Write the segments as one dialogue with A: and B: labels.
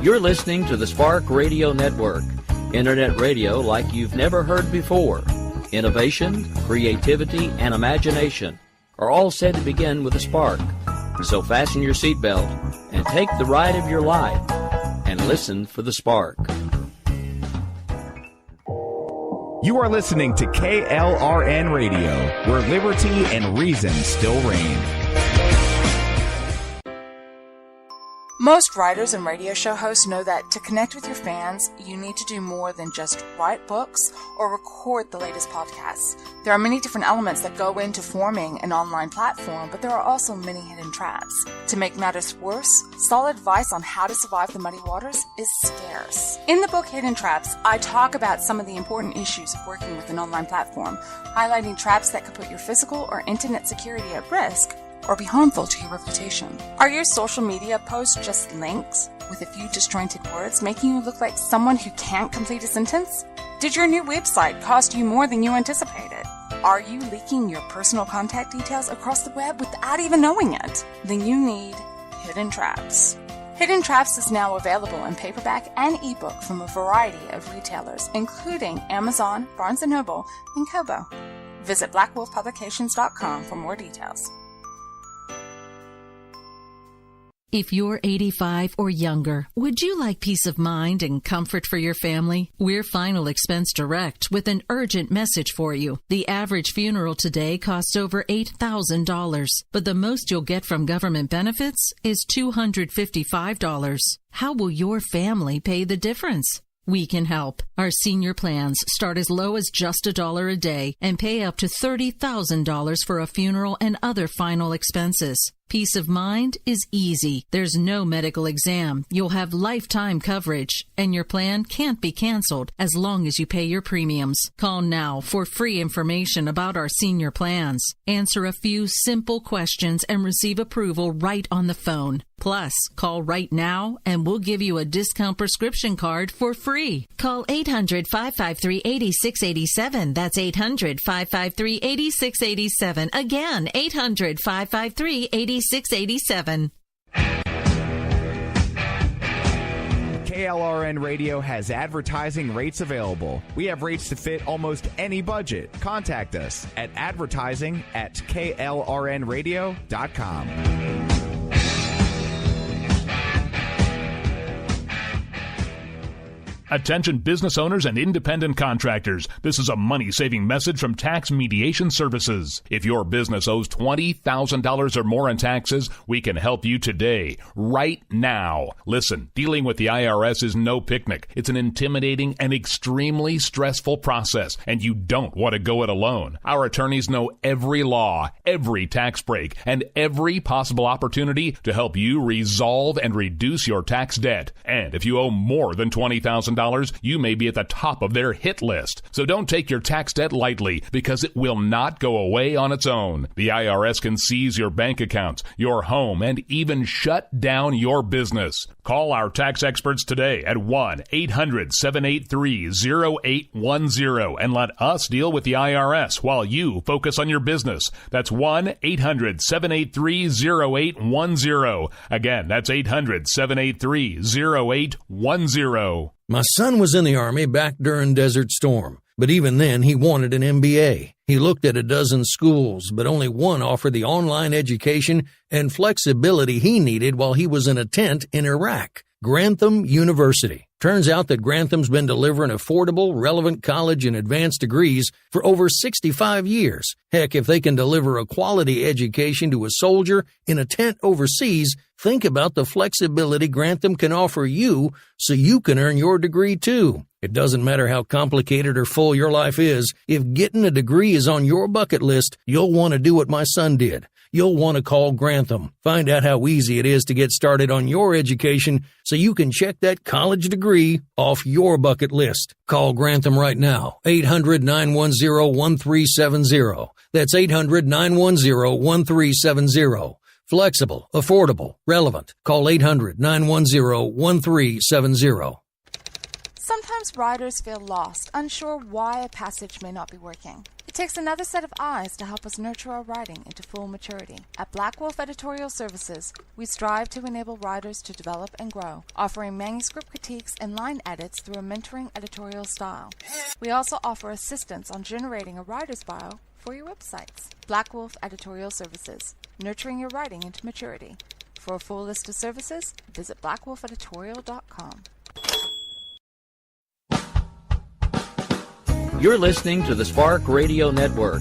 A: You're listening to the Spark Radio Network, Internet radio like you've never heard before. Innovation, creativity, and imagination are all said to begin with a spark. So fasten your seatbelt and take the ride of your life and listen for the spark.
B: You are listening to KLRN Radio, where liberty and reason still reign.
C: Most writers and radio show hosts know that to connect with your fans, you need to do more than just write books or record the latest podcasts. There are many different elements that go into forming an online platform, but there are also many hidden traps. To make matters worse, solid advice on how to survive the muddy waters is scarce. In the book Hidden Traps, I talk about some of the important issues of working with an online platform, highlighting traps that could put your physical or internet security at risk or be harmful to your reputation. Are your social media posts just links with a few disjointed words, making you look like someone who can't complete a sentence? Did your new website cost you more than you anticipated? Are you leaking your personal contact details across the web without even knowing it? Then you need Hidden Traps. Hidden Traps is now available in paperback and ebook from a variety of retailers, including Amazon, Barnes & Noble, and Kobo. Visit blackwolfpublications.com for more details.
D: If you're 85 or younger, would you like peace of mind and comfort for your family? We're Final Expense Direct with an urgent message for you. The average funeral today costs over $8,000, but the most you'll get from government benefits is $255. How will your family pay the difference? We can help. Our senior plans start as low as just $1 a day and pay up to $30,000 for a funeral and other final expenses. Peace of mind is easy. There's no medical exam. You'll have lifetime coverage, and your plan can't be canceled as long as you pay your premiums. Call now for free information about our senior plans. Answer a few simple questions and receive approval right on the phone. Plus, call right now and we'll give you a discount prescription card for free. Call 800-553-8687. That's 800-553-8687. Again, 800-553-8687.
B: KLRN Radio has advertising rates available. We have rates to fit almost any budget. Contact us at advertising@klrnradio.com.
E: Attention business owners and independent contractors. This is a money-saving message from Tax Mediation Services. If your business owes $20,000 or more in taxes, we can help you today, right now. Listen, dealing with the IRS is no picnic. It's an intimidating and extremely stressful process, and you don't want to go it alone. Our attorneys know every law, every tax break, and every possible opportunity to help you resolve and reduce your tax debt. And if you owe more than $20,000, you may be at the top of their hit list. So don't take your tax debt lightly, because it will not go away on its own. The IRS can seize your bank accounts, your home, and even shut down your business. Call our tax experts today at 1-800-783-0810 and let us deal with the IRS while you focus on your business. That's 1-800-783-0810. Again, that's 800-783-0810.
F: My son was in the Army back during Desert Storm, but even then he wanted an MBA. He looked at a dozen schools, but only one offered the online education and flexibility he needed while he was in a tent in Iraq. Grantham University. Turns out that Grantham's been delivering affordable, relevant college and advanced degrees for over 65 years. Heck, if they can deliver a quality education to a soldier in a tent overseas, think about the flexibility Grantham can offer you so you can earn your degree too. It doesn't matter how complicated or full your life is. If getting a degree is on your bucket list, you'll want to do what my son did. You'll want to call Grantham. Find out how easy it is to get started on your education so you can check that college degree off your bucket list. Call Grantham right now, 800-910-1370. That's 800-910-1370. Flexible, affordable, relevant. Call 800-910-1370.
C: Sometimes writers feel lost, unsure why a passage may not be working. It takes another set of eyes to help us nurture our writing into full maturity. At Black Wolf Editorial Services, we strive to enable writers to develop and grow, offering manuscript critiques and line edits through a mentoring editorial style. We also offer assistance on generating a writer's bio for your websites. Black Wolf Editorial Services, nurturing your writing into maturity. For a full list of services, visit blackwolfeditorial.com.
A: You're listening to the Spark Radio Network,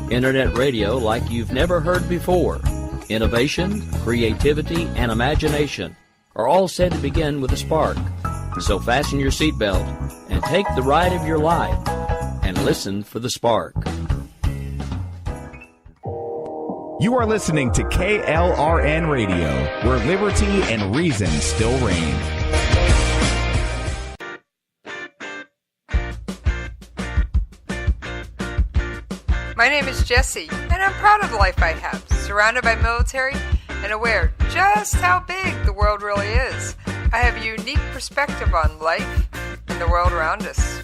A: internet radio like you've never heard before. Innovation, creativity, and imagination are all said to begin with a spark. So fasten your seatbelt and take the ride of your life and listen for the spark.
B: You are listening to KLRN Radio, where liberty and reason still reign.
G: My name is Jessie, and I'm proud of the life I have, surrounded by military and aware just how big the world really is. I have a unique perspective on life and the world around us.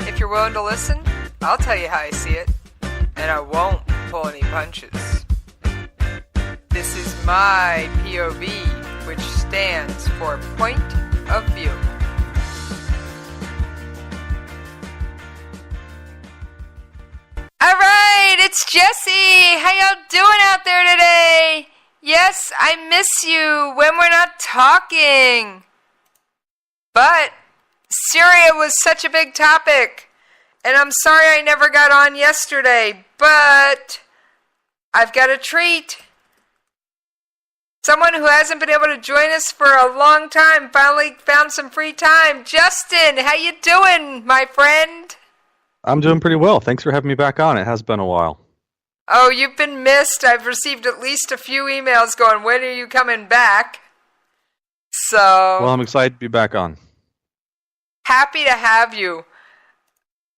G: If you're willing to listen, I'll tell you how I see it, and I won't pull any punches. This is my POV, which stands for Point of View. Alright, it's Jessie! How y'all doing out there today? Yes, I miss you when we're not talking. But Syria was such a big topic, and I'm sorry I never got on yesterday, but I've got a treat. Someone who hasn't been able to join us for a long time finally found some free time. Justin, how you doing, my friend?
H: I'm doing pretty well. Thanks for having me back on. It has been a while.
G: Oh, you've been missed. I've received at least a few emails going, when are you coming back? So...
H: Well, I'm excited to be back on.
G: Happy to have you.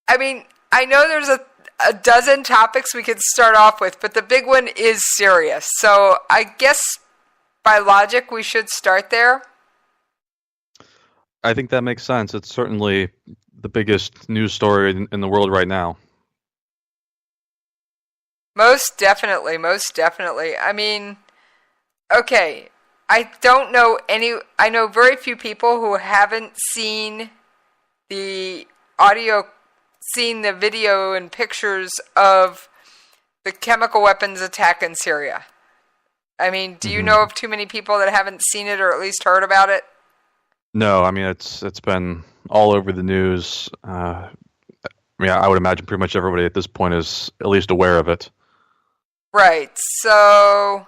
G: I mean, I know there's a dozen topics we could start off with, but the big one is Syria. So I guess by logic we should start there.
H: I think that makes sense. It's certainly the biggest news story in the world right now.
G: Most definitely, most definitely. I mean, okay, I know very few people who haven't seen the video and pictures of the chemical weapons attack in Syria. I mean, do you know of too many people that haven't seen it or at least heard about it?
H: No, I mean, it's been all over the news. I would imagine pretty much everybody at this point is at least aware of it.
G: Right. So,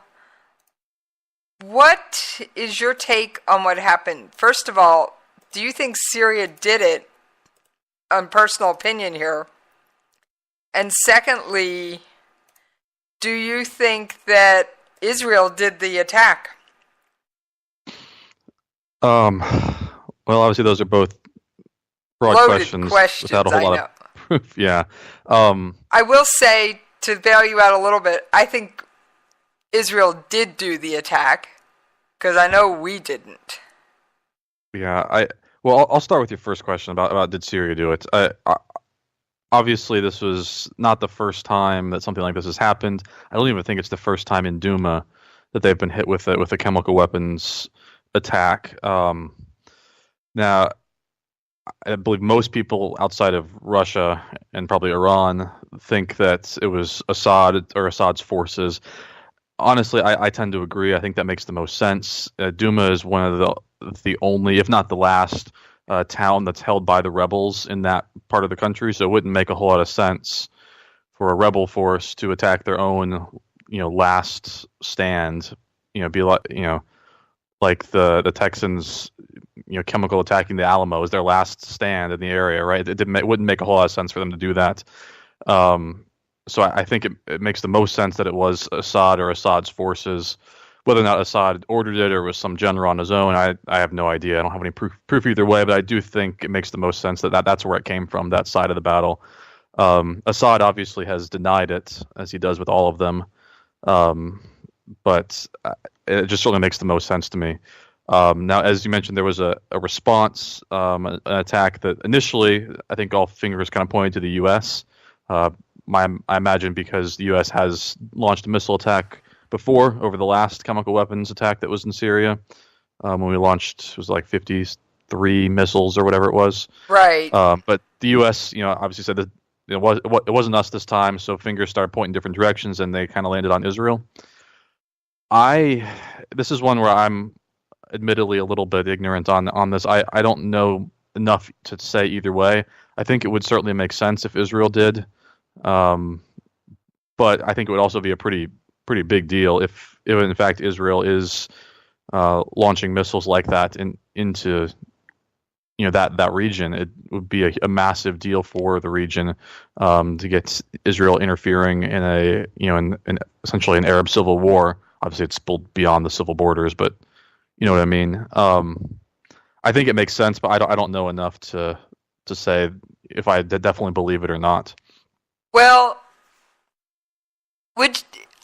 G: what is your take on what happened? First of all, do you think Syria did it? Personal opinion here. And secondly, do you think that Israel did the attack?
H: Well, obviously those are both broad questions without a whole lot of proof. Yeah.
G: I will say, to bail you out a little bit, I think Israel did do the attack, because I know we didn't.
H: Yeah, I'll start with your first question about did Syria do it. Obviously, this was not the first time that something like this has happened. I don't even think it's the first time in Duma that they've been hit with a chemical weapons attack. Now, I believe most people outside of Russia and probably Iran think that it was Assad or Assad's forces. Honestly, I tend to agree. I think that makes the most sense. Duma is one of the only, if not the last, town that's held by the rebels in that part of the country. So it wouldn't make a whole lot of sense for a rebel force to attack their own, last stand. Be like the Texans, chemical attacking the Alamo is their last stand in the area, right? It wouldn't make a whole lot of sense for them to do that. So I think it makes the most sense that it was Assad or Assad's forces. Whether or not Assad ordered it or was some general on his own, I have no idea. I don't have any proof either way, but I do think it makes the most sense that's where it came from, that side of the battle. Assad obviously has denied it, as he does with all of them. But it just certainly makes the most sense to me. Now, as you mentioned, there was a response, an attack that initially, I think all fingers kind of pointed to the U.S., I imagine because the U.S. has launched a missile attack before over the last chemical weapons attack that was in Syria. When we launched, it was like 53 missiles or whatever it was.
G: Right.
H: But the U.S., obviously said that it wasn't us this time, so fingers started pointing different directions, and they kind of landed on Israel. This is one where I'm admittedly a little bit ignorant on this. I don't know enough to say either way. I think it would certainly make sense if Israel did, but I think it would also be a pretty big deal if in fact Israel is launching missiles like that into that region. It would be a massive deal for the region to get Israel interfering in essentially an Arab civil war. Obviously, it's spilled beyond the civil borders, but you know what I mean. I think it makes sense, but I don't know enough to say if I definitely believe it or not.
G: Well,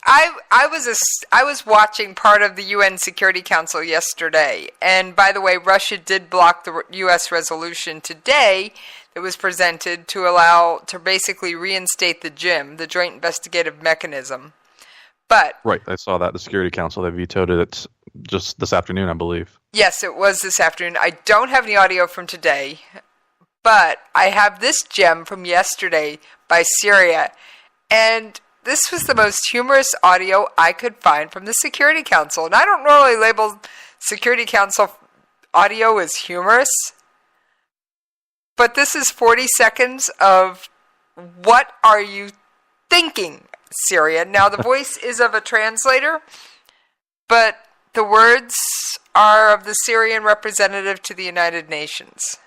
G: I was watching part of the UN Security Council yesterday, and by the way, Russia did block the U.S. resolution today that was presented to basically reinstate the JIM, the Joint Investigative Mechanism. But
H: right, I saw that the Security Council, they vetoed it just this afternoon, I believe.
G: Yes, it was this afternoon. I don't have any audio from today, but I have this gem from yesterday by Syria, and this was the most humorous audio I could find from the Security Council. And I don't normally label Security Council audio as humorous, but this is 40 seconds of what are you thinking, Syria? Now, the voice is of a translator, but the words are of the Syrian representative to the United Nations.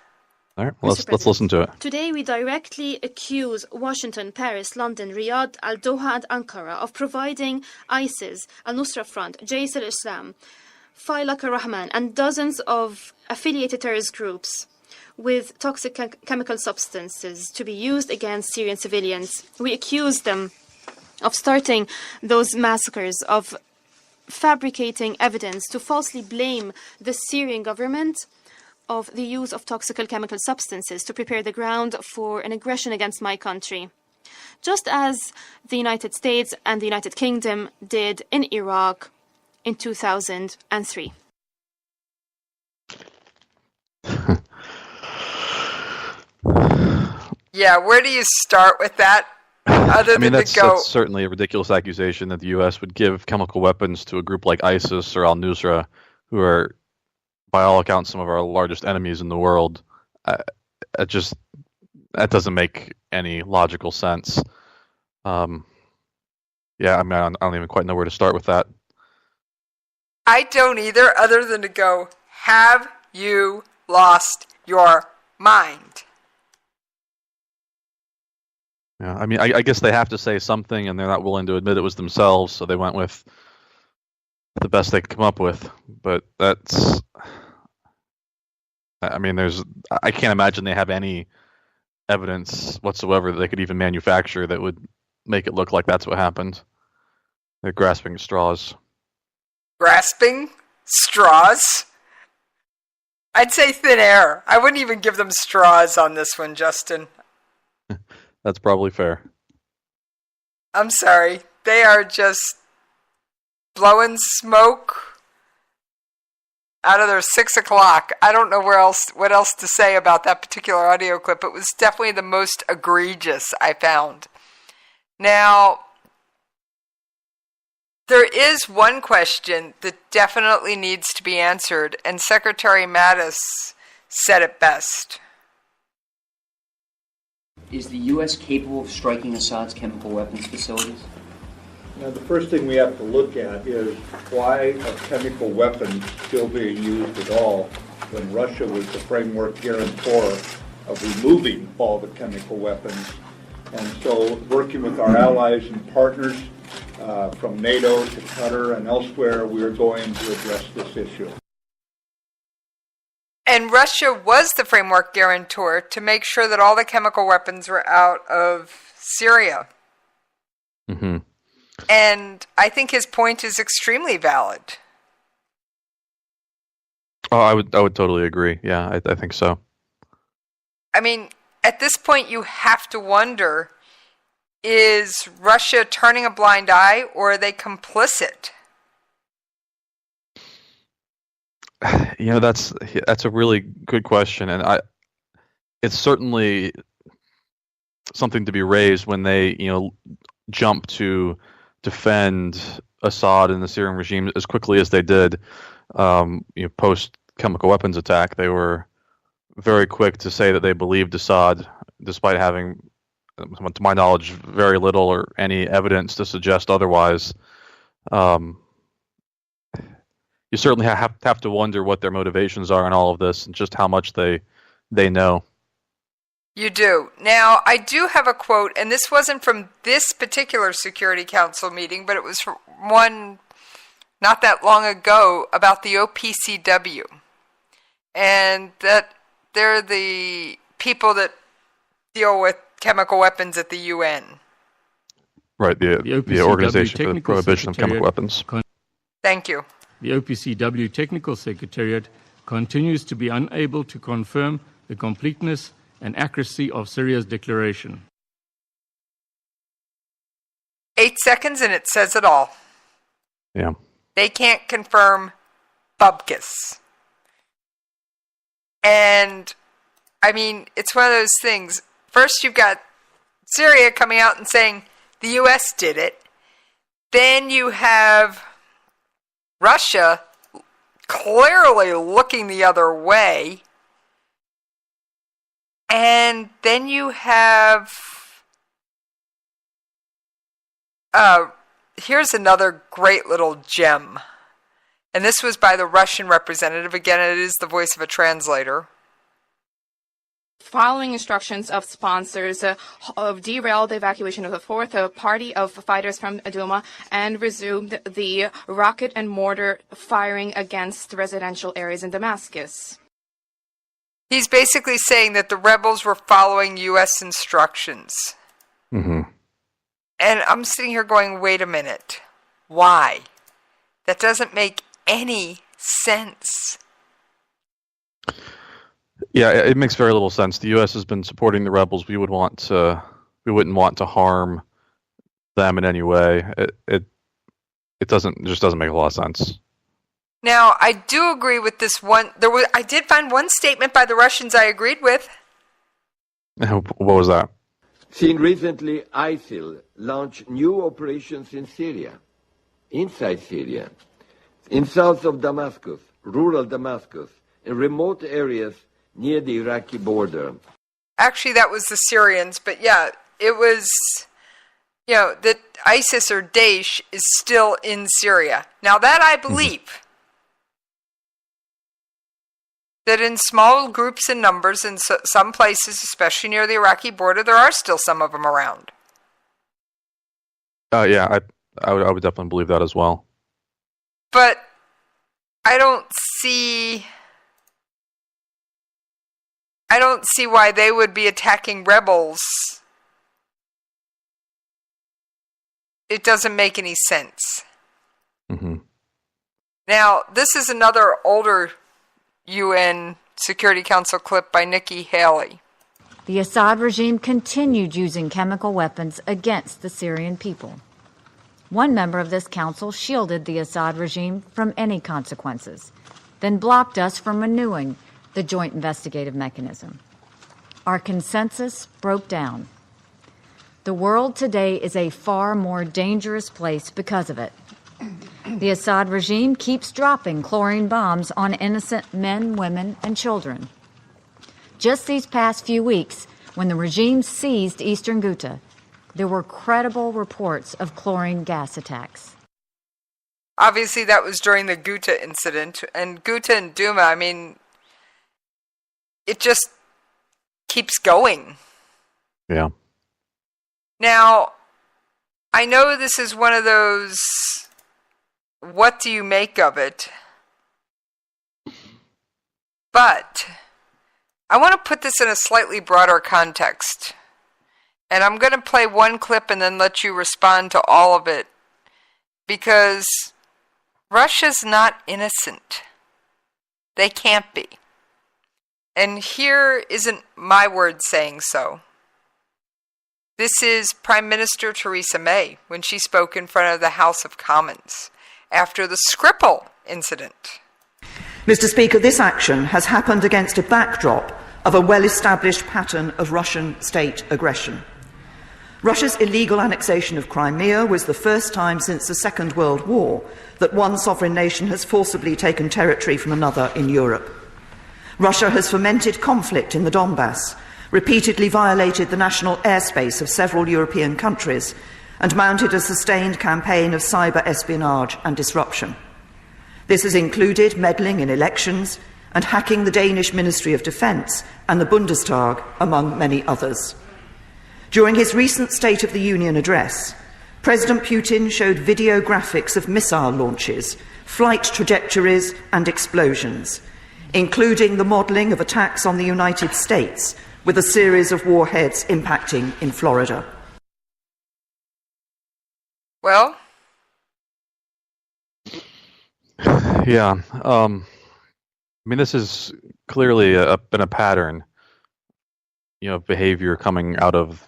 H: All right, well, let's listen to it.
I: Today we directly accuse Washington, Paris, London, Riyadh, Al-Doha and Ankara of providing ISIS, Al-Nusra Front, Jais al-Islam, Failaq al-Rahman and dozens of affiliated terrorist groups with toxic chemical substances to be used against Syrian civilians. We accuse them of starting those massacres, of fabricating evidence to falsely blame the Syrian government of the use of toxic chemical substances to prepare the ground for an aggression against my country, just as the United States and the United Kingdom did in Iraq in 2003.
G: Yeah, where do you start with that?
H: That's certainly a ridiculous accusation that the U.S. would give chemical weapons to a group like ISIS or al-Nusra, who are, by all accounts, some of our largest enemies in the world. That doesn't make any logical sense. I don't even quite know where to start with that.
G: I don't either, other than to go, have you lost your mind?
H: Yeah, I guess they have to say something, and they're not willing to admit it was themselves, so they went with the best they could come up with. But that's, I can't imagine they have any evidence whatsoever that they could even manufacture that would make it look like that's what happened. They're grasping at straws.
G: Grasping straws? I'd say thin air. I wouldn't even give them straws on this one, Justin.
H: That's probably fair.
G: I'm sorry. They are just blowing smoke out of their 6 o'clock. I don't know what else to say about that particular audio clip. It was definitely the most egregious I found. Now, there is one question that definitely needs to be answered, and Secretary Mattis said it best.
J: Is the U.S. capable of striking Assad's chemical weapons facilities?
K: Now, the first thing we have to look at is why are chemical weapons still being used at all when Russia was the framework guarantor of removing all the chemical weapons. And so working with our allies and partners from NATO to Qatar and elsewhere, we are going to address this issue.
G: And Russia was the framework guarantor to make sure that all the chemical weapons were out of Syria.
H: Mm-hmm.
G: And I think his point is extremely valid.
H: Oh, I would totally agree. Yeah, I think so.
G: I mean, at this point, you have to wonder is Russia turning a blind eye, or are they complicit?
H: That's a really good question, and it's certainly something to be raised when they jump to defend Assad and the Syrian regime as quickly as they did. Post chemical weapons attack, they were very quick to say that they believed Assad, despite having, to my knowledge, very little or any evidence to suggest otherwise. You certainly have to wonder what their motivations are in all of this and just how much they know.
G: You do. Now, I do have a quote, and this wasn't from this particular Security Council meeting, but it was from one not that long ago about the OPCW. And that they're the people that deal with chemical weapons at the UN.
H: Right, the Organization for the Prohibition of Chemical Weapons.
G: Thank you.
L: The OPCW Technical Secretariat continues to be unable to confirm the completeness and accuracy of Syria's declaration.
G: 8 seconds and it says it all.
H: Yeah.
G: They can't confirm bubkus. And, I mean, it's one of those things. First you've got Syria coming out and saying the U.S. did it. Then you have Russia clearly looking the other way. And then you have, here's another great little gem. And this was by the Russian representative. Again, it is the voice of a translator.
M: Following instructions of sponsors of derailed the evacuation of the fourth party of fighters from Duma and resumed the rocket and mortar firing against residential areas in Damascus.
G: He's basically saying that the rebels were following U.S. instructions.
H: Mm-hmm.
G: And I'm sitting here going, wait a minute. Why? That doesn't make any sense.
H: Yeah, it makes very little sense. The U.S. has been supporting the rebels. We wouldn't want to harm them in any way. It just doesn't make a lot of sense.
G: Now, I do agree with this one. I did find one statement by the Russians I agreed with.
H: What was that?
N: Seen recently, ISIL launched new operations in Syria, inside Syria, in south of Damascus, rural Damascus, in remote areas near the Iraqi border.
G: Actually, that was the Syrians, but yeah, it was, that ISIS or Daesh is still in Syria. Now that I believe, that in small groups and numbers in some places, especially near the Iraqi border, there are still some of them around.
H: Yeah, I would definitely believe that as well.
G: But I don't see why they would be attacking rebels. It doesn't make any sense.
H: Mm-hmm.
G: Now, this is another older UN Security Council clip by Nikki Haley.
O: The Assad regime continued using chemical weapons against the Syrian people. One member of this council shielded the Assad regime from any consequences, then blocked us from renewing the joint investigative mechanism. Our consensus broke down. The world today is a far more dangerous place because of it. The Assad regime keeps dropping chlorine bombs on innocent men, women, and children. Just these past few weeks, when the regime seized eastern Ghouta, there were credible reports of chlorine gas attacks.
G: Obviously, that was during the Ghouta incident. And Ghouta and Duma, I mean, it just keeps going.
H: Yeah.
G: Now, I know this is one of those, what do you make of it? But I want to put this in a slightly broader context. And I'm going to play one clip and then let you respond to all of it. Because Russia's not innocent. They can't be. And here isn't my word saying so. This is Prime Minister Theresa May when she spoke in front of the House of Commons after the Skripal incident.
P: Mr. Speaker, this action has happened against a backdrop of a well-established pattern of Russian state aggression. Russia's illegal annexation of Crimea was the first time since the Second World War that one sovereign nation has forcibly taken territory from another in Europe. Russia has fomented conflict in the Donbass, repeatedly violated the national airspace of several European countries, and mounted a sustained campaign of cyber espionage and disruption. This has included meddling in elections and hacking the Danish Ministry of Defence and the Bundestag, among many others. During his recent State of the Union address, President Putin showed video graphics of missile launches, flight trajectories and explosions, including the modelling of attacks on the United States, with a series of warheads impacting in Florida.
G: Well?
H: Yeah. I mean, this is clearly been a pattern, of behavior coming out of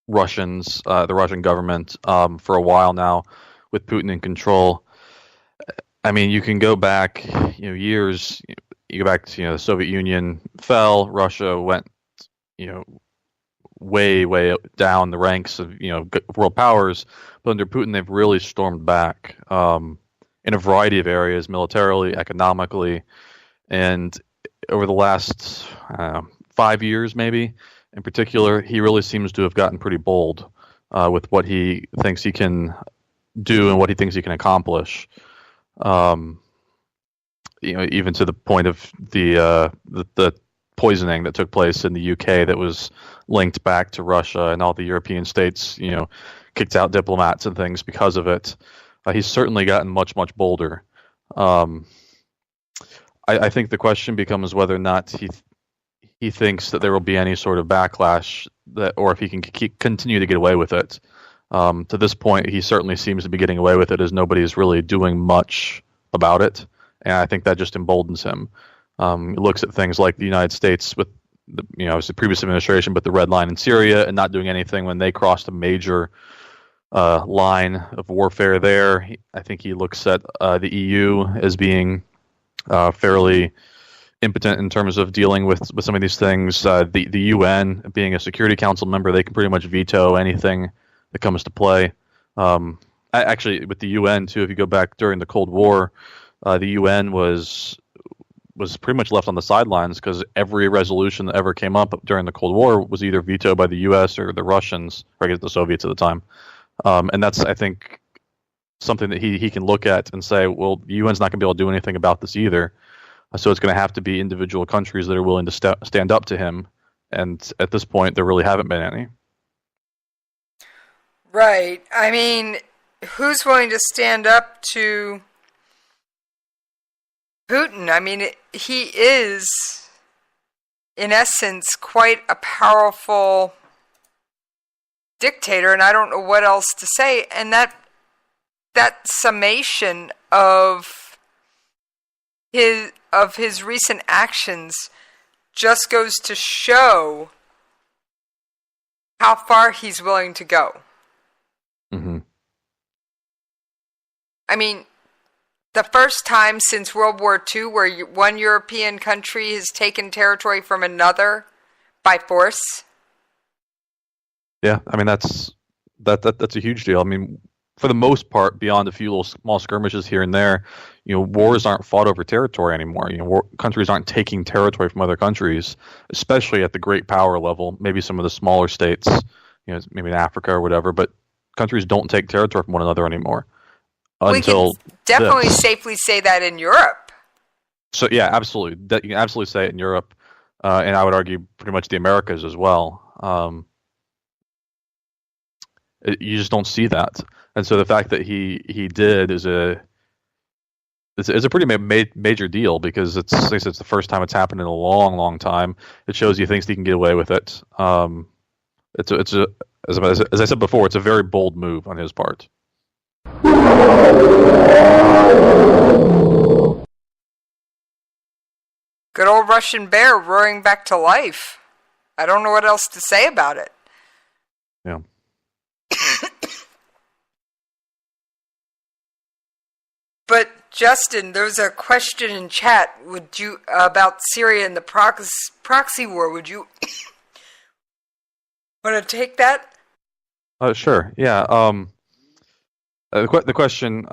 H: Russians, the Russian government, for a while now, with Putin in control. I mean, you can go back, years. You go back to, the Soviet Union fell, Russia went, way, way down the ranks of, world powers. But under Putin, they've really stormed back in a variety of areas, militarily, economically, and over the last 5 years, maybe, in particular, he really seems to have gotten pretty bold with what he thinks he can do and what he thinks he can accomplish. Even to the point of the poisoning that took place in the UK that was linked back to Russia, and all the European states, kicked out diplomats and things because of it. He's certainly gotten much, much bolder. I think the question becomes whether or not he thinks that there will be any sort of backlash, or if he can continue to get away with it. To this point, he certainly seems to be getting away with it, as nobody is really doing much about it. And I think that just emboldens him. He looks at things like the United States with, the previous administration, but the red line in Syria, and not doing anything when they crossed a major line of warfare there. I think he looks at the EU as being fairly impotent in terms of dealing with some of these things. The UN, being a Security Council member, they can pretty much veto anything that comes to play. Actually, with the UN, too, if you go back during the Cold War, the UN was pretty much left on the sidelines because every resolution that ever came up during the Cold War was either vetoed by the U.S. or the Russians, or I guess the Soviets at the time. And that's, I think, something that he can look at and say, well, the UN's not going to be able to do anything about this either. So it's going to have to be individual countries that are willing to stand up to him. And at this point, there really haven't been any.
G: Right. I mean, who's willing to stand up to Putin? I mean, he is, in essence, quite a powerful dictator, and I don't know what else to say. And that summation of his recent actions just goes to show how far he's willing to go.
H: Mm-hmm.
G: I mean, the first time since World War II where one European country has taken territory from another by force.
H: Yeah, I mean, that's a huge deal. I mean, for the most part, beyond a few little small skirmishes here and there, wars aren't fought over territory anymore. Countries aren't taking territory from other countries, especially at the great power level. Maybe some of the smaller states, maybe in Africa or whatever, but countries don't take territory from one another anymore.
G: We can definitely safely say that in Europe.
H: So yeah, absolutely. You can absolutely say it in Europe, and I would argue pretty much the Americas as well. You just don't see that, and so the fact that he did is a pretty major deal, because it's the first time it's happened in a long, long time. It shows he thinks he can get away with it. As I said before, it's a very bold move on his part.
G: Good old Russian bear roaring back to life. I don't know what else to say about it.
H: Yeah.
G: But Justin, there's a question in chat. Would you about Syria and the proxy war? Would you want to take that?
H: Sure. Yeah. The question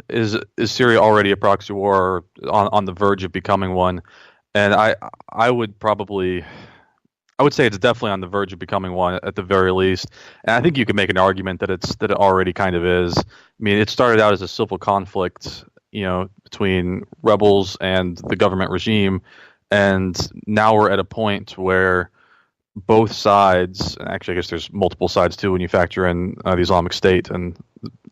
H: is Syria already a proxy war, or on the verge of becoming one? And I would say it's definitely on the verge of becoming one at the very least. And I think you could make an argument that it already kind of is. I mean, it started out as a civil conflict, between rebels and the government regime, and now we're at a point where both sides, and actually I guess there's multiple sides too when you factor in the Islamic State and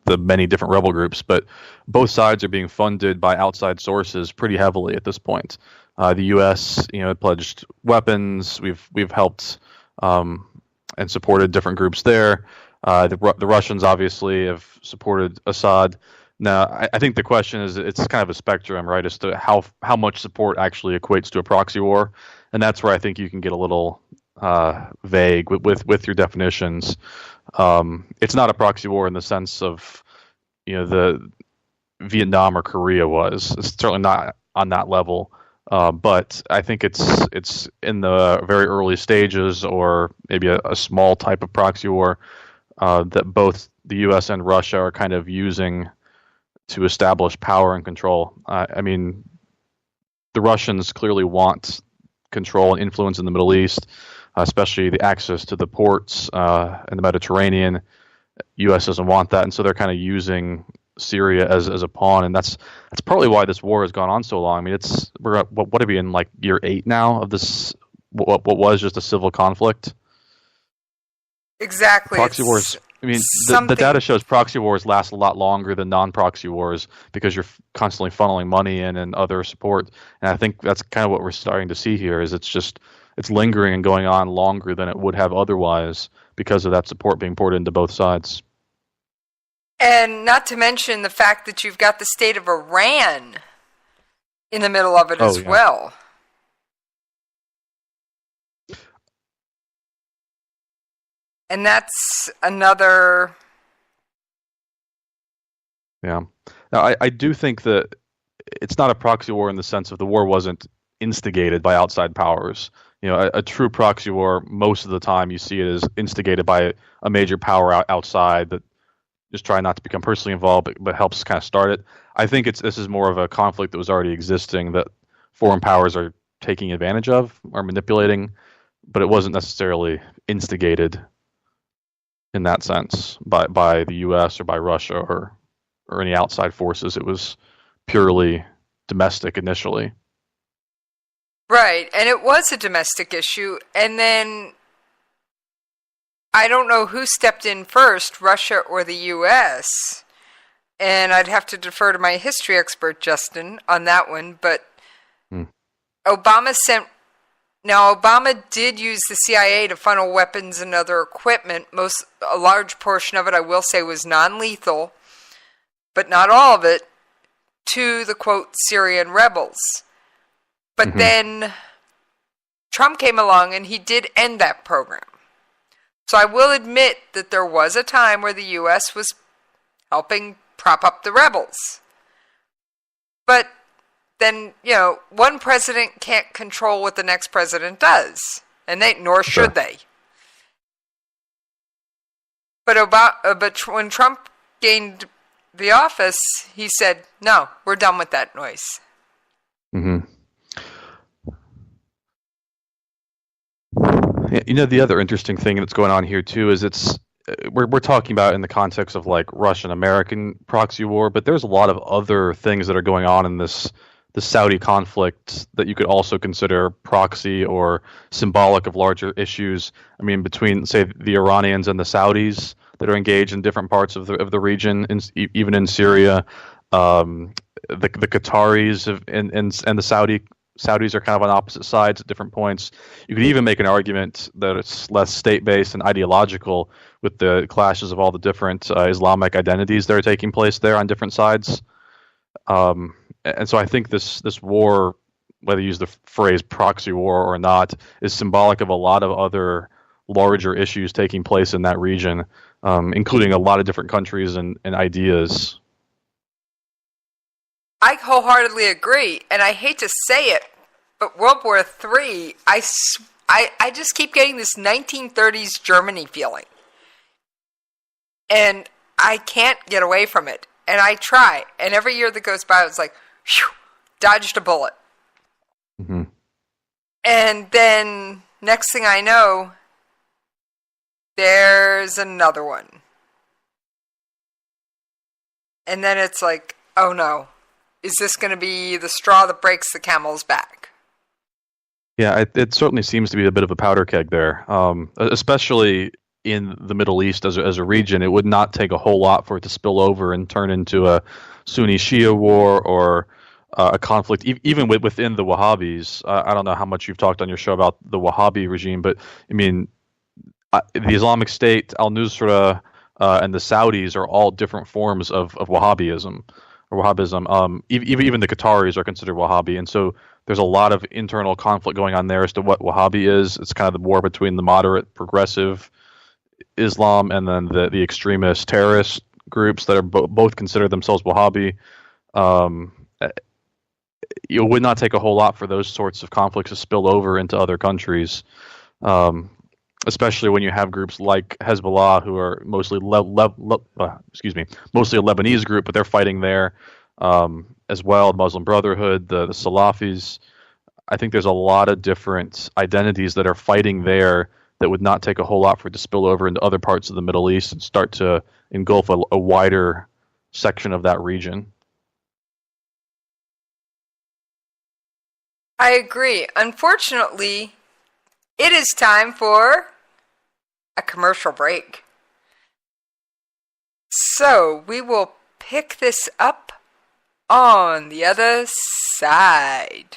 H: the many different rebel groups, but both sides are being funded by outside sources pretty heavily at this point. The U.S., pledged weapons. We've helped and supported different groups there. The Russians obviously have supported Assad. Now, I think the question is, it's kind of a spectrum, right, as to how much support actually equates to a proxy war, and that's where I think you can get a little vague with your definitions. It's not a proxy war in the sense of the Vietnam or Korea was. It's certainly not on that level. But I think it's in the very early stages, or maybe a small type of proxy war that both the U.S. and Russia are kind of using to establish power and control. I mean, the Russians clearly want control and influence in the Middle East, especially the access to the ports in the Mediterranean. U.S. doesn't want that, and so they're kind of using Syria as a pawn, and that's partly why this war has gone on so long. I mean, what are we in, like year 8 now of this? What was just a civil conflict?
G: Exactly.
H: Proxy wars. I mean, the data shows proxy wars last a lot longer than non-proxy wars because you're constantly funneling money in and other support. And I think that's kind of what we're starting to see here. Is it's lingering and going on longer than it would have otherwise because of that support being poured into both sides.
G: And not to mention the fact that you've got the state of Iran in the middle of it as well. And that's another...
H: Yeah. Now, I do think that it's not a proxy war in the sense of the war wasn't instigated by outside powers. A true proxy war, most of the time you see it as instigated by a major power outside that just try not to become personally involved, but helps kind of start it. I think this is more of a conflict that was already existing that foreign powers are taking advantage of or manipulating, but it wasn't necessarily instigated in that sense by the U.S. or by Russia or any outside forces. It was purely domestic initially.
G: Right, and it was a domestic issue, and then I don't know who stepped in first, Russia or the U.S., and I'd have to defer to my history expert, Justin, on that one, but Obama did use the CIA to funnel weapons and other equipment. A large portion of it, I will say, was non-lethal, but not all of it, to the, quote, Syrian rebels. But then Trump came along and he did end that program. So I will admit that there was a time where the U.S. was helping prop up the rebels. But then, one president can't control what the next president does, and nor should they. But when Trump gained the office, he said, "No, we're done with that noise."
H: Mm-hmm. The other interesting thing that's going on here too is we're talking about in the context of like Russian-American proxy war, but there's a lot of other things that are going on in the Saudi conflict that you could also consider proxy or symbolic of larger issues. I mean, between, say, the Iranians and the Saudis that are engaged in different parts of the region, even in Syria, the Qataris and the Saudis are kind of on opposite sides at different points. You could even make an argument that it's less state-based and ideological with the clashes of all the different Islamic identities that are taking place there on different sides. And so I think this war, whether you use the phrase proxy war or not, is symbolic of a lot of other larger issues taking place in that region, including a lot of different countries and ideas.
G: I wholeheartedly agree, and I hate to say it, but World War III, I just keep getting this 1930s Germany feeling. And I can't get away from it. And I try. And every year that goes by, it's like, whew, dodged a bullet.
H: Mm-hmm.
G: And then, next thing I know, there's another one. And then it's like, oh no, is this going to be the straw that breaks the camel's back?
H: Yeah, it certainly seems to be a bit of a powder keg there, especially in the Middle East as a region. It would not take a whole lot for it to spill over and turn into a Sunni-Shia war or a conflict, even within the Wahhabis. I don't know how much you've talked on your show about the Wahhabi regime, but I mean, the Islamic State, al-Nusra, and the Saudis are all different forms of Wahhabism. Even the Qataris are considered Wahhabi, and so there's a lot of internal conflict going on there as to what Wahhabi is. It's kind of the war between the moderate, progressive Islam and then the extremist terrorist groups that are both consider themselves Wahhabi. It would not take a whole lot for those sorts of conflicts to spill over into other countries, especially when you have groups like Hezbollah, who are mostly mostly a Lebanese group, but they're fighting there as well. The Muslim Brotherhood, the Salafis. I think there's a lot of different identities that are fighting there that would not take a whole lot for it to spill over into other parts of the Middle East and start to engulf a wider section of that region.
G: I agree. Unfortunately, it is time for a commercial break. So we will pick this up on the other side.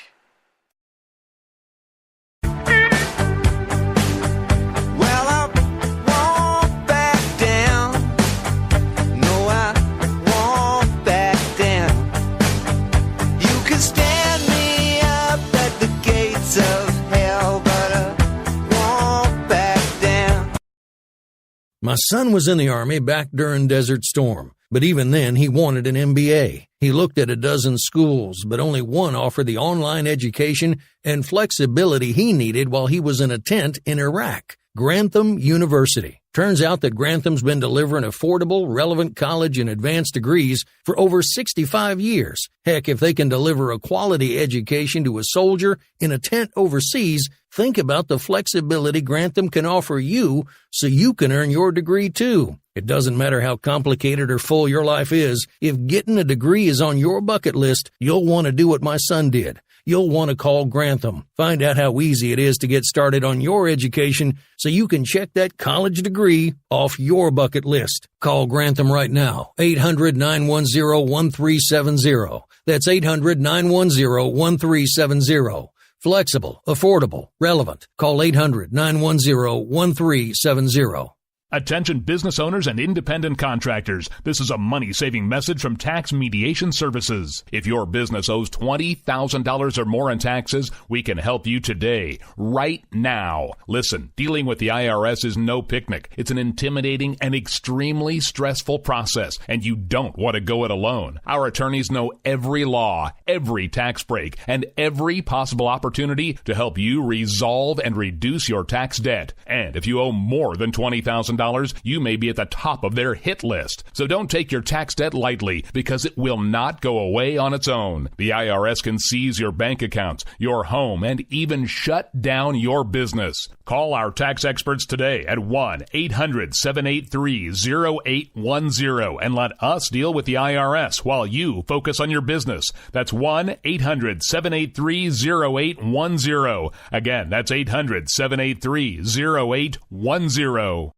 F: My son was in the Army back during Desert Storm, but even then he wanted an MBA. He looked at a dozen schools, but only one offered the online education and flexibility he needed while he was in a tent in Iraq, Grantham University. Turns out that Grantham's been delivering affordable, relevant college and advanced degrees for over 65 years. Heck, if they can deliver a quality education to a soldier in a tent overseas, think about the flexibility Grantham can offer you so you can earn your degree too. It doesn't matter how complicated or full your life is. If getting a degree is on your bucket list, you'll want to do what my son did. You'll want to call Grantham. Find out how easy it is to get started on your education so you can check that college degree off your bucket list. Call Grantham right now. 800-910-1370. That's 800-910-1370. Flexible, affordable, relevant. Call 800-910-1370.
E: Attention business owners and independent contractors. This is a money-saving message from Tax Mediation Services. If your business owes $20,000 or more in taxes, we can help you today, right now. Listen, dealing with the IRS is no picnic. It's an intimidating and extremely stressful process, and you don't want to go it alone. Our attorneys know every law, every tax break, and every possible opportunity to help you resolve and reduce your tax debt. And if you owe more than $20,000, you may be at the top of their hit list. So don't take your tax debt lightly, because it will not go away on its own. The IRS can seize your bank accounts, your home, and even shut down your business. Call our tax experts today at 1-800-783-0810 and let us deal with the IRS while you focus on your business. That's 1-800-783-0810. Again, that's 800-783-0810.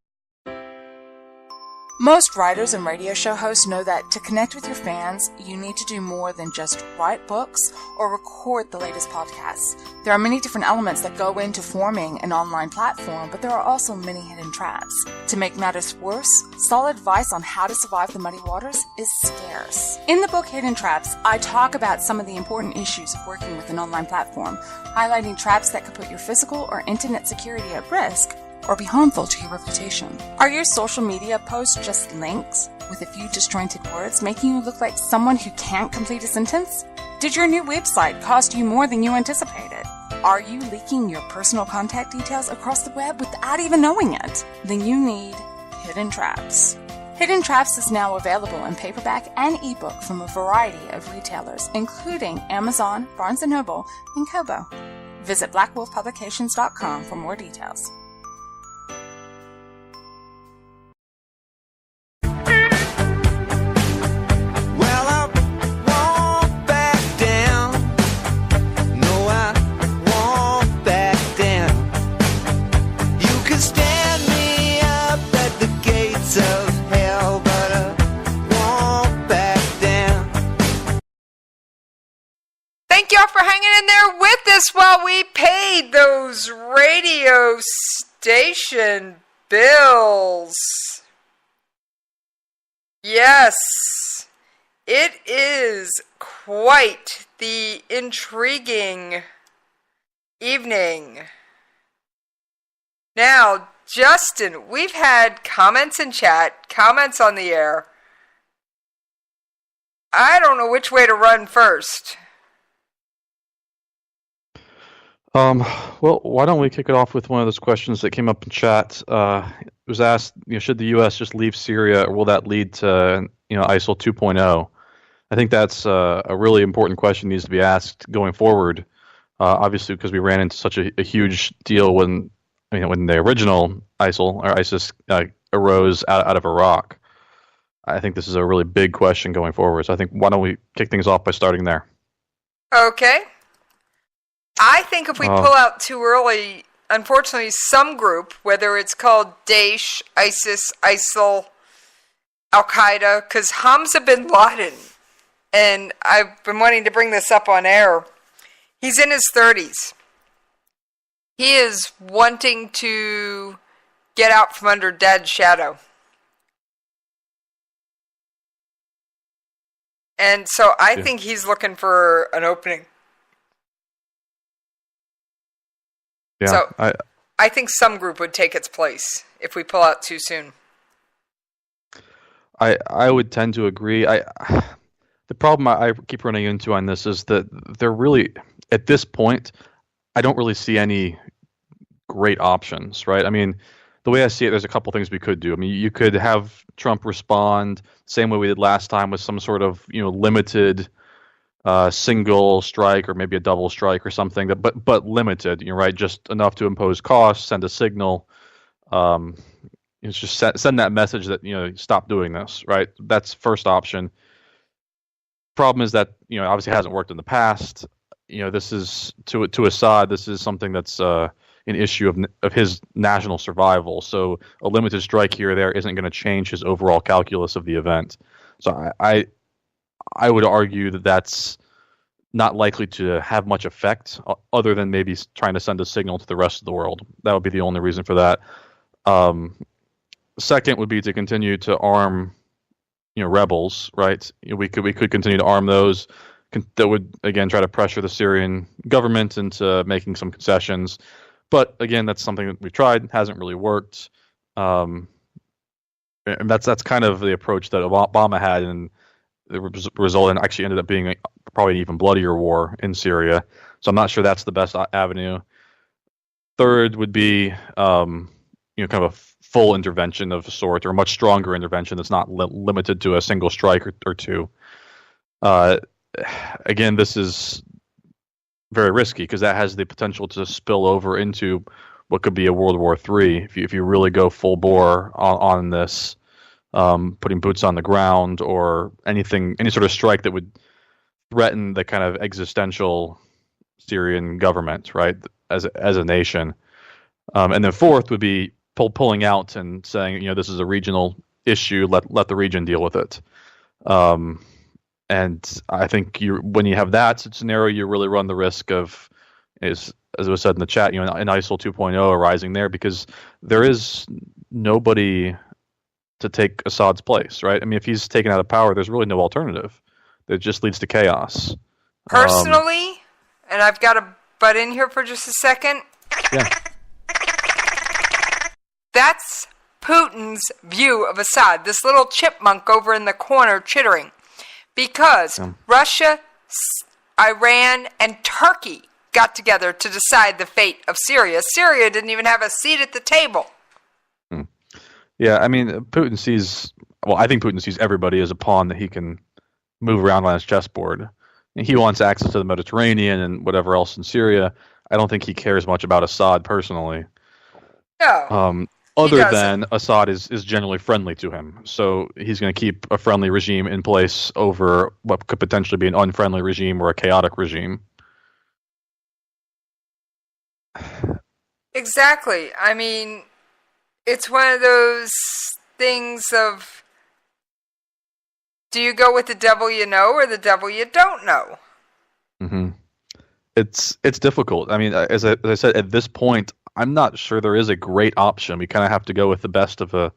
C: Most writers and radio show hosts know that to connect with your fans, you need to do more than just write books or record the latest podcasts. There are many different elements that go into forming an online platform, but there are also many hidden traps. To make matters worse, solid advice on how to survive the muddy waters is scarce. In the book Hidden Traps, I talk about some of the important issues of working with an online platform, highlighting traps that could put your physical or internet security at risk, or be harmful to your reputation? Are your social media posts just links with a few disjointed words, making you look like someone who can't complete a sentence? Did your new website cost you more than you anticipated? Are you leaking your personal contact details across the web without even knowing it? Then you need Hidden Traps. Hidden Traps is now available in paperback and ebook from a variety of retailers, including Amazon, Barnes & Noble, and Kobo. Visit blackwolfpublications.com for more details.
G: Thank y'all for hanging in there with us while we paid those radio station bills. Yes, it is quite the intriguing evening. Now, Justin, we've had comments in chat, comments on the air. I don't know which way to run first.
H: Well, why don't we kick it off with one of those questions that came up in chat? It was asked, should the U.S. just leave Syria, or will that lead to, ISIL 2.0? I think that's a really important question that needs to be asked going forward. Obviously, because we ran into such a huge deal when the original ISIL or ISIS arose out of Iraq. I think this is a really big question going forward. So I think why don't we kick things off by starting there? Okay.
G: I think if we pull out too early, unfortunately, some group, whether it's called Daesh, ISIS, ISIL, Al-Qaeda, because Hamza bin Laden, and I've been wanting to bring this up on air, he's in his 30s. He is wanting to get out from under Dad's shadow. And so I think he's looking for an opening. Yeah, so I think some group would take its place if we pull out too soon.
H: I would tend to agree. The problem I keep running into on this is that they're really, at this point, I don't really see any great options, right? I mean, the way I see it, there's a couple things we could do. I mean, you could have Trump respond same way we did last time with some sort of limited single strike or maybe a double strike or something, but limited, right? Just enough to impose costs, send a signal. It's just send that message that stop doing this, right? That's first option. Problem is that obviously hasn't worked in the past. This is to Assad. This is something that's an issue of his national survival. So a limited strike here or there isn't going to change his overall calculus of the event. So I would argue that that's not likely to have much effect other than maybe trying to send a signal to the rest of the world. That would be the only reason for that. Second would be to continue to arm, rebels, right? We could continue to arm those that would, again, try to pressure the Syrian government into making some concessions. But again, that's something that we've tried, hasn't really worked. And that's kind of the approach that Obama had, and the result actually ended up being probably an even bloodier war in Syria. So I'm not sure that's the best avenue. Third would be, kind of a full intervention of a sort, or a much stronger intervention that's not limited to a single strike or two. Again, this is very risky because that has the potential to spill over into what could be a World War III if you really go full bore on this, putting boots on the ground or any sort of strike that would threaten the kind of existential Syrian government, right, as a nation. And then fourth would be pulling out and saying, this is a regional issue. Let the region deal with it. And I think when you have that scenario, you really run the risk of, as it was said in the chat, an ISIL 2.0 arising there, because there is nobody to take Assad's place, right? I mean, if he's taken out of power, there's really no alternative. It just leads to chaos.
G: Personally, and I've got to butt in here for just a second.
H: Yeah.
G: That's Putin's view of Assad, this little chipmunk over in the corner chittering. Because Russia, Iran, and Turkey got together to decide the fate of Syria. Syria didn't even have a seat at the table.
H: Yeah, I mean, I think Putin sees everybody as a pawn that he can move around on his chessboard. And he wants access to the Mediterranean and whatever else in Syria. I don't think he cares much about Assad personally.
G: No.
H: Other than Assad is generally friendly to him. So he's going to keep a friendly regime in place over what could potentially be an unfriendly regime or a chaotic regime.
G: Exactly. I mean, it's one of those things of, do you go with the devil you know or the devil you don't know?
H: Mm-hmm. It's difficult. I mean, as I said, at this point, I'm not sure there is a great option. We kind of have to go with the best of a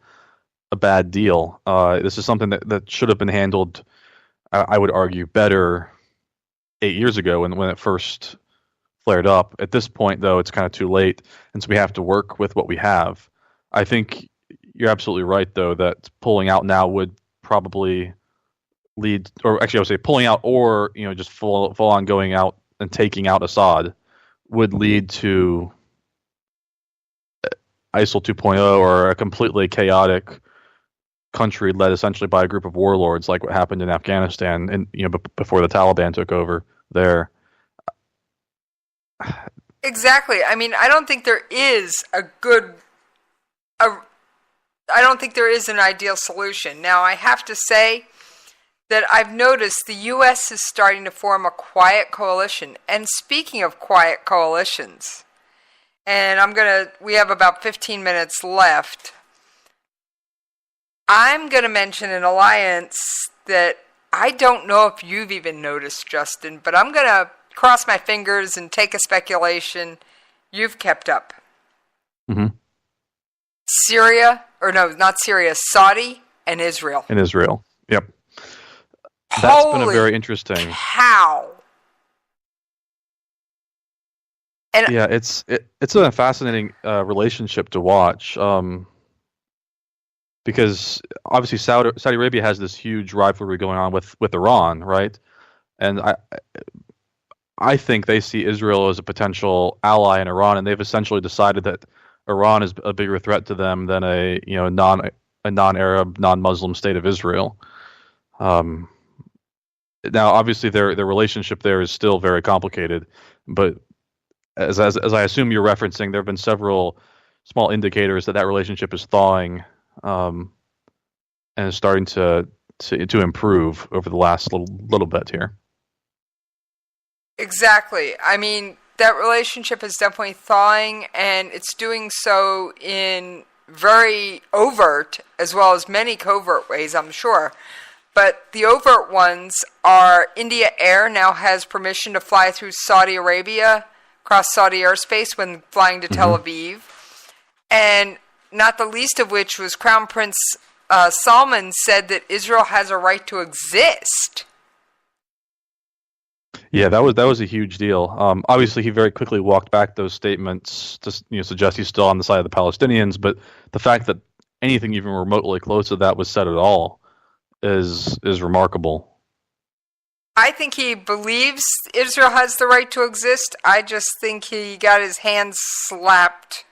H: bad deal. This is something that should have been handled, I would argue, better 8 years ago when it first flared up. At this point, though, it's kind of too late, and so we have to work with what we have. I think you're absolutely right, though, that pulling out now would probably lead, or actually I would say pulling out or just full on going out and taking out Assad would lead to ISIL 2.0 or a completely chaotic country led essentially by a group of warlords, like what happened in Afghanistan and before the Taliban took over there.
G: Exactly. I mean, I don't think there is I don't think there is an ideal solution. Now, I have to say that I've noticed the U.S. is starting to form a quiet coalition. And speaking of quiet coalitions, and we have about 15 minutes left, I'm going to mention an alliance that I don't know if you've even noticed, Justin, but I'm going to cross my fingers and take a speculation you've kept up.
H: Mm-hmm.
G: Saudi and Israel.
H: In Israel, yep. That's been a very interesting.
G: How? And
H: yeah, it's a fascinating relationship to watch. Because obviously Saudi Arabia has this huge rivalry going on with Iran, right? And I think they see Israel as a potential ally in Iran, and they've essentially decided that Iran is a bigger threat to them than a non-Arab, non-Muslim state of Israel. Now, obviously, their relationship there is still very complicated, but as I assume you're referencing, there have been several small indicators that relationship is thawing, and is starting to improve over the last little bit here.
G: Exactly. I mean, that relationship is definitely thawing, and it's doing so in very overt as well as many covert ways, I'm sure. But the overt ones are India Air now has permission to fly through Saudi Arabia, across Saudi airspace when flying to Tel Aviv. And not the least of which was Crown Prince Salman said that Israel has a right to exist.
H: Yeah, that was a huge deal. Obviously, he very quickly walked back those statements to suggest he's still on the side of the Palestinians. But the fact that anything even remotely close to that was said at all is remarkable.
G: I think he believes Israel has the right to exist. I just think he got his hands slapped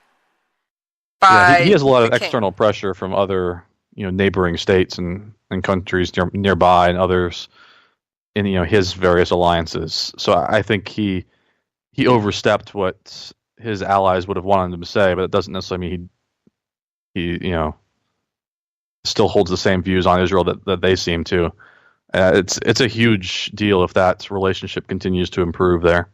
G: by. Yeah,
H: he has a lot of external pressure from other neighboring states and countries nearby and others in his various alliances. So I think he overstepped what his allies would have wanted him to say, but it doesn't necessarily mean he still holds the same views on Israel that they seem to. It's a huge deal if that relationship continues to improve there.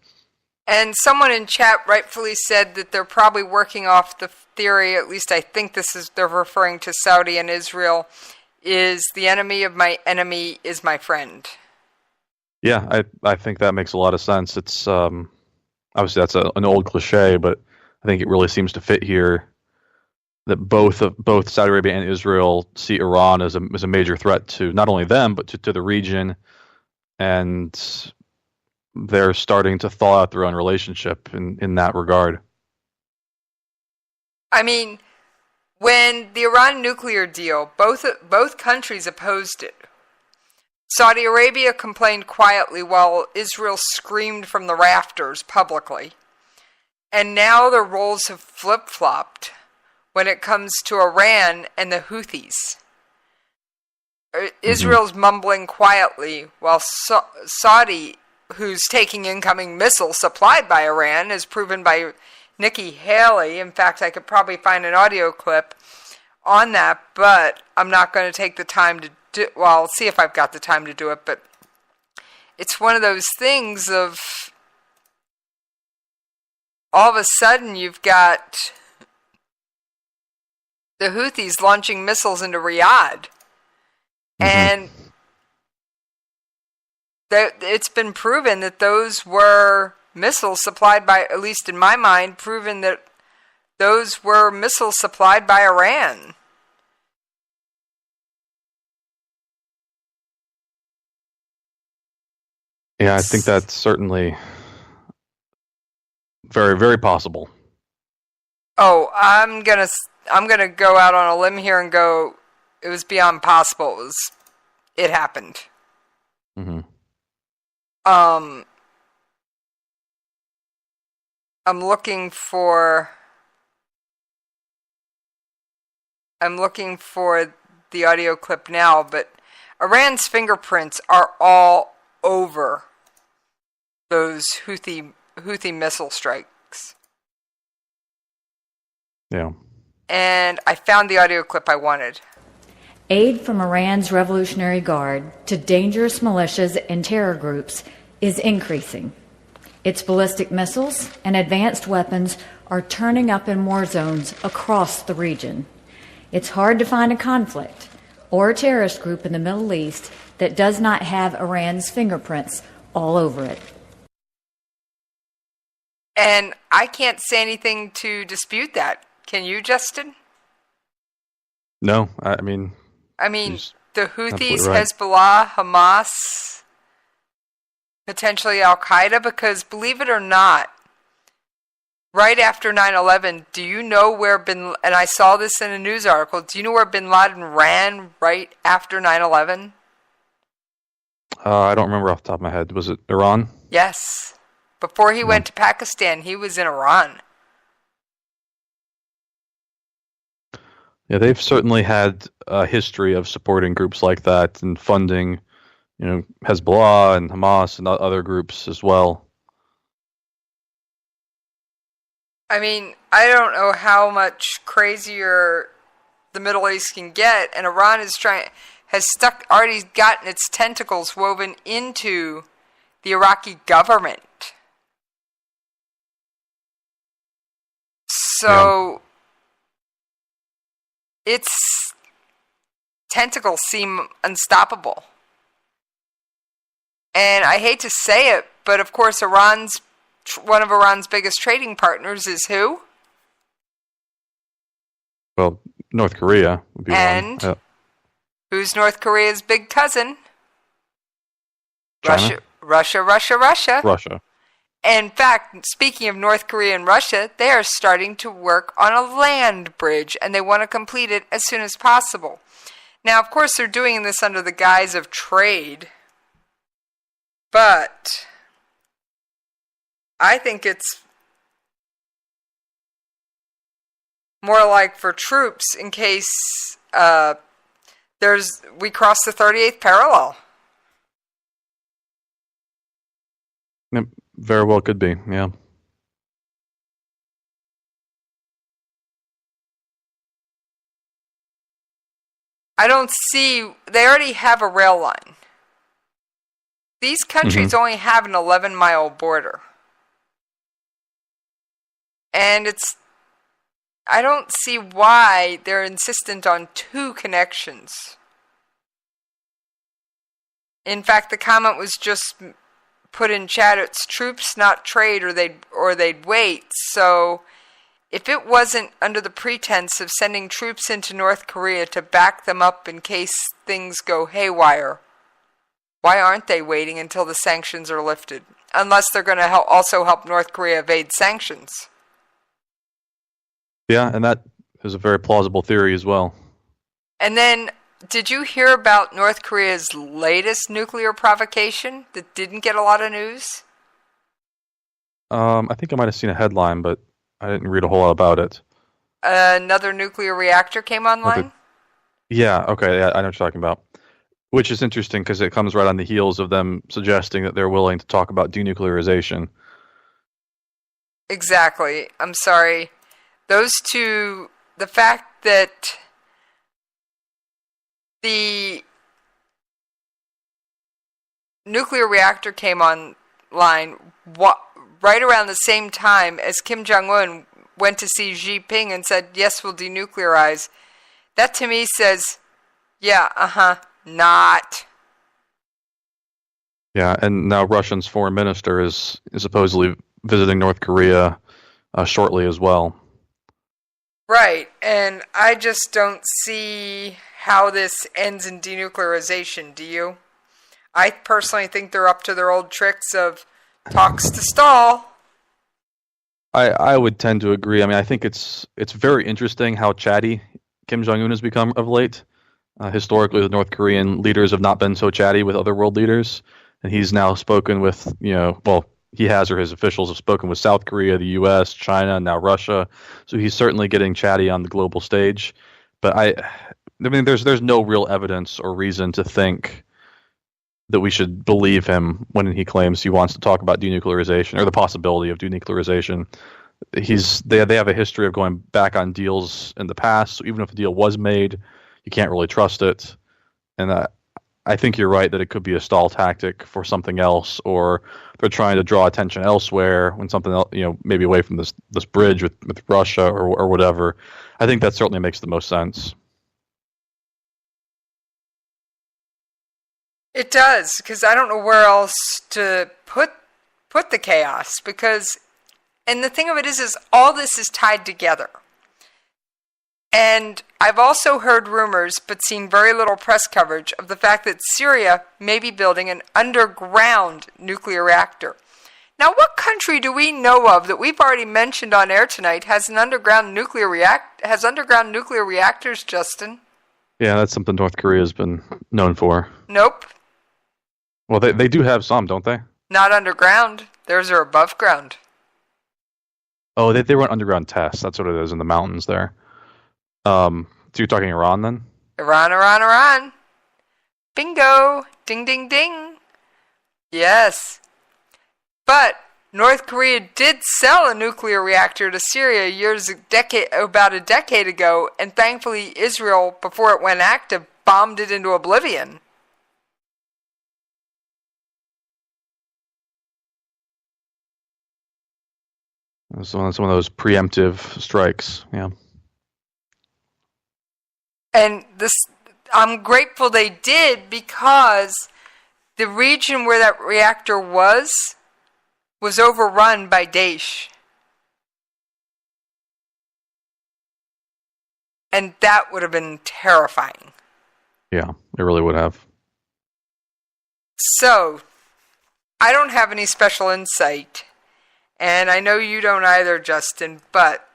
G: And someone in chat rightfully said that they're probably working off the theory, at least I think they're referring to Saudi and Israel, is the enemy of my enemy is my friend.
H: Yeah, I think that makes a lot of sense. It's obviously that's an old cliche, but I think it really seems to fit here. That both Saudi Arabia and Israel see Iran as a major threat to not only them but to the region, and they're starting to thaw out their own relationship in that regard.
G: I mean, When the Iran nuclear deal, both countries opposed it. Saudi Arabia complained quietly while Israel screamed from the rafters publicly. And now their roles have flip-flopped when it comes to Iran and the Houthis. Israel's mumbling quietly while Saudi, who's taking incoming missiles supplied by Iran, as proven by Nikki Haley. In fact, I could probably find an audio clip on that, but I'm not going to take the time to well, I'll see if I've got the time to do it, but it's one of those things of all of a sudden you've got the Houthis launching missiles into Riyadh. And it's been proven that those were missiles supplied by, at least in my mind, proven that those were missiles supplied by Iran.
H: Yeah, I think that's certainly very, very possible.
G: Oh, I'm gonna go out on a limb here and go, it was beyond possible. It happened.
H: Mm-hmm.
G: I'm looking for the audio clip now, but Iran's fingerprints are all over those Houthi missile strikes.
H: Yeah.
G: And I found the audio clip I wanted.
O: Aid from Iran's Revolutionary Guard to dangerous militias and terror groups is increasing. Its ballistic missiles and advanced weapons are turning up in war zones across the region. It's hard to find a conflict or a terrorist group in the Middle East that does not have Iran's fingerprints all over it.
G: And I can't say anything to dispute that. Can you, Justin?
H: No, I mean,
G: the Houthis,
H: right.
G: Hezbollah, Hamas, potentially Al-Qaeda, because believe it or not, right after 9/11, do you know where and I saw this in a news article, do you know where bin Laden ran right after 9/11?
H: I don't remember off the top of my head. Was it Iran?
G: Yes. Before he went to Pakistan, he was in Iran.
H: Yeah, they've certainly had a history of supporting groups like that and funding, Hezbollah and Hamas and other groups as well.
G: I mean, I don't know how much crazier the Middle East can get, and Iran has already gotten its tentacles woven into the Iraqi government. So its tentacles seem unstoppable. And I hate to say it, but of course one of Iran's biggest trading partners is who?
H: Well, North Korea would be
G: and
H: one.
G: Who's North Korea's big cousin?
H: China?
G: Russia. In fact, speaking of North Korea and Russia, they are starting to work on a land bridge, and they want to complete it as soon as possible. Now, of course, they're doing this under the guise of trade, but I think it's more like for troops in case we cross the 38th parallel.
H: It very well could be, yeah.
G: I don't see, they already have a rail line. These countries only have an 11-mile border. And I don't see why they're insistent on 2 connections. In fact, the comment was just put in chat, it's troops, not trade, or they'd wait. So if it wasn't under the pretense of sending troops into North Korea to back them up in case things go haywire, why aren't they waiting until the sanctions are lifted? Unless they're going to also help North Korea evade sanctions.
H: Yeah, and that is a very plausible theory as well.
G: And then, did you hear about North Korea's latest nuclear provocation that didn't get a lot of news?
H: I think I might have seen a headline, but I didn't read a whole lot about it.
G: Another nuclear reactor came online?
H: Yeah, okay, yeah, I know what you're talking about. Which is interesting because it comes right on the heels of them suggesting that they're willing to talk about denuclearization.
G: Exactly. I'm sorry. Those two, the fact that the nuclear reactor came online right around the same time as Kim Jong-un went to see Xi Jinping and said, yes, we'll denuclearize. That to me says, yeah, not.
H: Yeah, and now Russia's foreign minister is supposedly visiting North Korea shortly as well.
G: Right, and I just don't see how this ends in denuclearization, do you? I personally think they're up to their old tricks of talks to stall.
H: I would tend to agree. I mean, I think it's very interesting how chatty Kim Jong-un has become of late. Historically, the North Korean leaders have not been so chatty with other world leaders, and he's now spoken with, he has, or his officials have spoken with South Korea, the U.S., China, and now Russia. So he's certainly getting chatty on the global stage. But I mean, there's no real evidence or reason to think that we should believe him when he claims he wants to talk about denuclearization or the possibility of denuclearization. They have a history of going back on deals in the past, so even if a deal was made, you can't really trust it. And I think you're right that it could be a stall tactic for something else, or they're trying to draw attention elsewhere when something else, maybe away from this bridge with Russia or whatever. I think that certainly makes the most sense.
G: It does, because I don't know where else to put the chaos, and the thing of it is all this is tied together. And I've also heard rumors, but seen very little press coverage, of the fact that Syria may be building an underground nuclear reactor. Now, what country do we know of that we've already mentioned on air tonight has underground nuclear reactors, Justin?
H: Yeah, that's something North Korea has been known for.
G: Nope.
H: Well, they do have some, don't they?
G: Not underground. Theirs are above ground.
H: Oh, they run underground tests. That's what it is in the mountains there. So you're talking Iran then?
G: Iran. Bingo. Ding, ding, ding. Yes. But North Korea did sell a nuclear reactor to Syria about a decade ago, and thankfully Israel, before it went active, bombed it into oblivion.
H: It's one of those preemptive strikes, yeah.
G: And I'm grateful they did, because the region where that reactor was overrun by Daesh. And that would have been terrifying.
H: Yeah, it really would have.
G: So, I don't have any special insight, and I know you don't either, Justin, but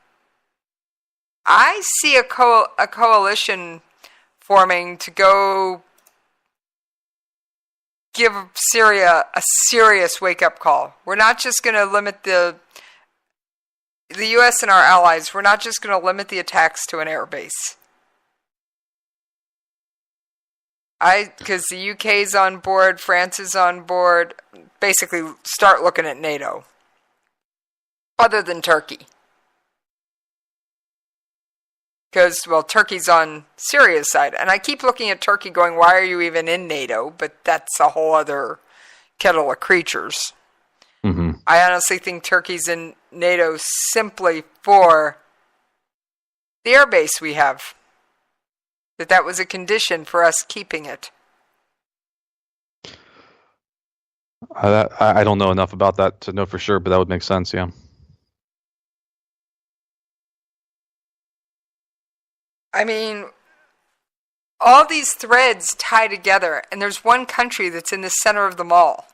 G: I see a coalition forming to go give Syria a serious wake-up call. We're not just going to limit the U.S. and our allies, we're not just going to limit the attacks to an air base. Because the UK's on board, France is on board, basically start looking at NATO. Other than Turkey. Because, Turkey's on Syria's side. And I keep looking at Turkey going, why are you even in NATO? But that's a whole other kettle of creatures.
H: Mm-hmm.
G: I honestly think Turkey's in NATO simply for the airbase we have. That was a condition for us keeping it.
H: I don't know enough about that to know for sure, but that would make sense, yeah.
G: I mean, all these threads tie together, and there's one country that's in the center of them all.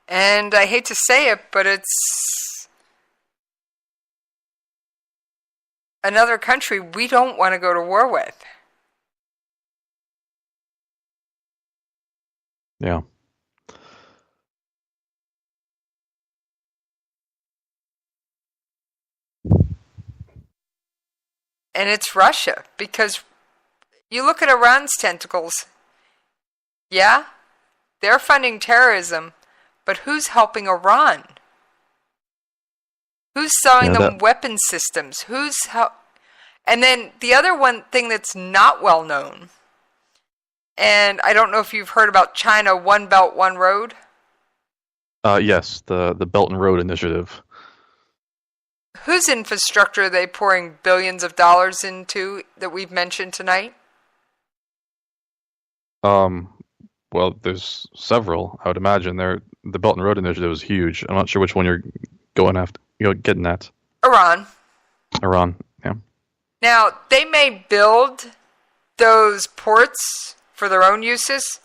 G: And I hate to say it, but it's another country we don't want to go to war with.
H: Yeah.
G: And it's Russia, because you look at Iran's tentacles. Yeah, they're funding terrorism, but who's helping Iran? Who's selling them weapon systems? And then the other one thing that's not well known, and I don't know if you've heard about China, One Belt, One Road.
H: Yes, the Belt and Road Initiative.
G: Whose infrastructure are they pouring billions of dollars into that we've mentioned tonight?
H: Well, there's several. I would imagine the Belt and Road Initiative is huge. I'm not sure which one you're going after. You're getting at.
G: Iran.
H: Yeah.
G: Now, they may build those ports for their own uses,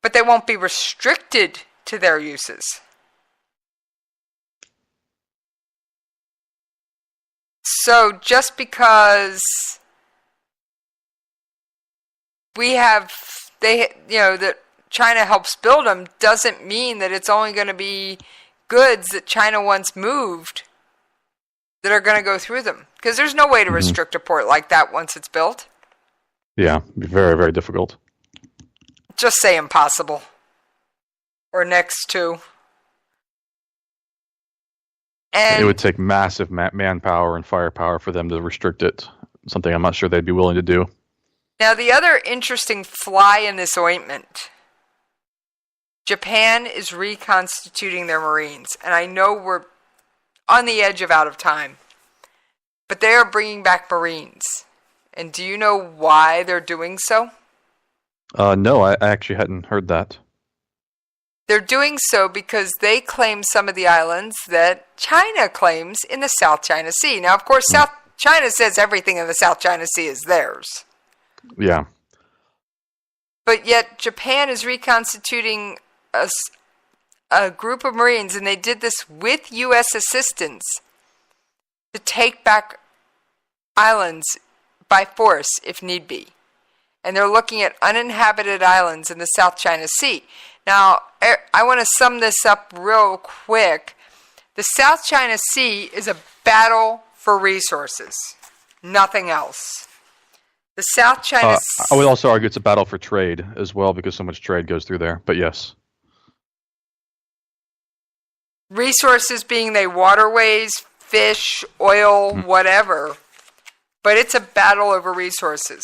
G: but they won't be restricted to their uses. So just because that China helps build them doesn't mean that it's only going to be goods that China wants moved that are going to go through them. Because there's no way to restrict a port like that once it's built.
H: Yeah, it'd be very, very difficult.
G: Just say impossible. Or next to. And
H: it would take massive manpower and firepower for them to restrict it. Something I'm not sure they'd be willing to do.
G: Now, the other interesting fly in this ointment, Japan is reconstituting their Marines. And I know we're on the edge of out of time, but they are bringing back Marines. And do you know why they're doing so?
H: No, I actually hadn't heard that.
G: They're doing so because they claim some of the islands that China claims in the South China Sea. Now, of course, South China says everything in the South China Sea is theirs.
H: Yeah.
G: But yet Japan is reconstituting a group of Marines, and they did this with U.S. assistance to take back islands by force if need be. And they're looking at uninhabited islands in the South China Sea. Now, I want to sum this up real quick. The South China Sea is a battle for resources, nothing else. The South China Sea...
H: I would also argue it's a battle for trade as well, because so much trade goes through there, but yes.
G: Resources being they waterways, fish, oil, whatever. But it's a battle over resources.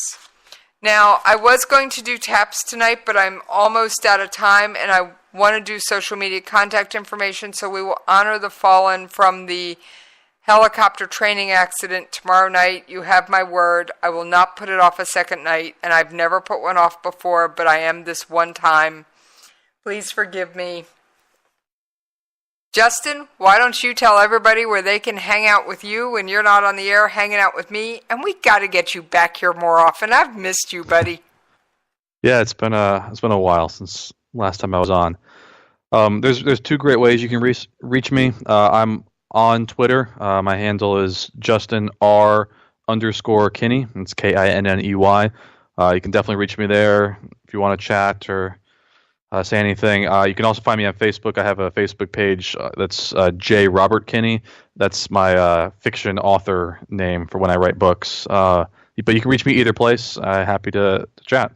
G: Now, I was going to do taps tonight, but I'm almost out of time, and I want to do social media contact information, so we will honor the fallen from the helicopter training accident tomorrow night. You have my word. I will not put it off a second night, and I've never put one off before, but I am this one time. Please forgive me. Justin, why don't you tell everybody where they can hang out with you when you're not on the air hanging out with me? And we got to get you back here more often. I've missed you, buddy.
H: Yeah, it's been a while since last time I was on. There's two great ways you can reach me. I'm on Twitter. My handle is Justin R_Kinney. It's Kinney. You can definitely reach me there if you want to chat or say anything. You can also find me on Facebook. I have a Facebook page that's J. Robert Kinney. That's my fiction author name for when I write books. But you can reach me either place. Happy to chat.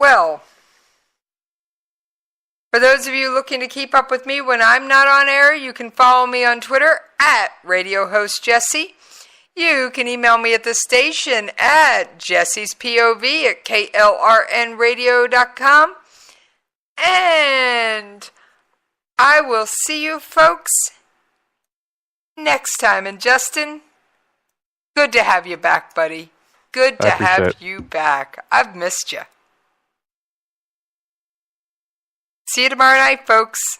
G: Well, for those of you looking to keep up with me when I'm not on air, you can follow me on Twitter at Radio Host Jesse. You can email me at the station at Jesse's POV at KLRNRadio.com. And I will see you folks next time. And Justin, good to have you back, buddy. Good to have you back. I've missed you. See you tomorrow night, folks.